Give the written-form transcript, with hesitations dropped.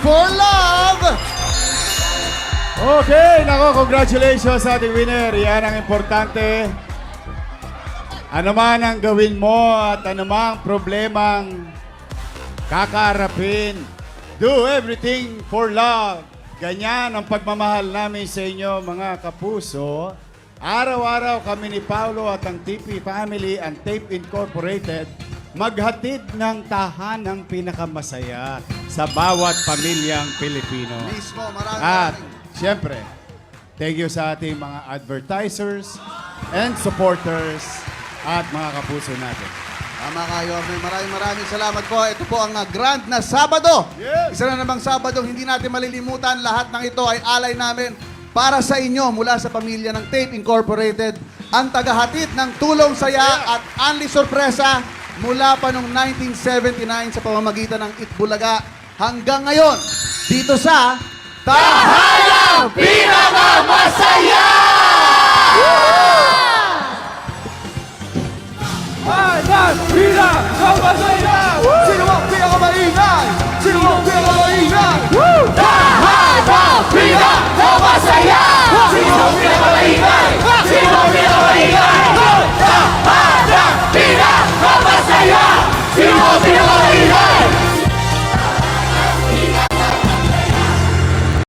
for Love! Okay, nako, congratulations sa ating winner. Yan ang importante. Ano man ang gawin mo at ano mang problemang kakaharapin, do everything for love. Ganyan ang pagmamahal namin sa inyo, mga kapuso. Araw-araw kami ni Paulo at ang TP Family and Tape Incorporated maghatid ng tahanang pinakamasaya sa bawat pamilyang Pilipino. Mismo, maraming At maraming. siyempre, thank you sa ating mga advertisers and supporters at mga kapuso natin. Tama kayo. Maraming salamat po. Ito po ang grand na Sabado. Yes! Isa na namang Sabado, hindi natin malilimutan. Lahat ng ito ay alay namin para sa inyo mula sa pamilya ng Tape Incorporated. Ang tagahatid ng tulong saya at Anli Sorpresa mula pa noong 1979 sa pamamagitan ng Itbulaga hanggang ngayon dito sa Tahanang Pinakamasaya!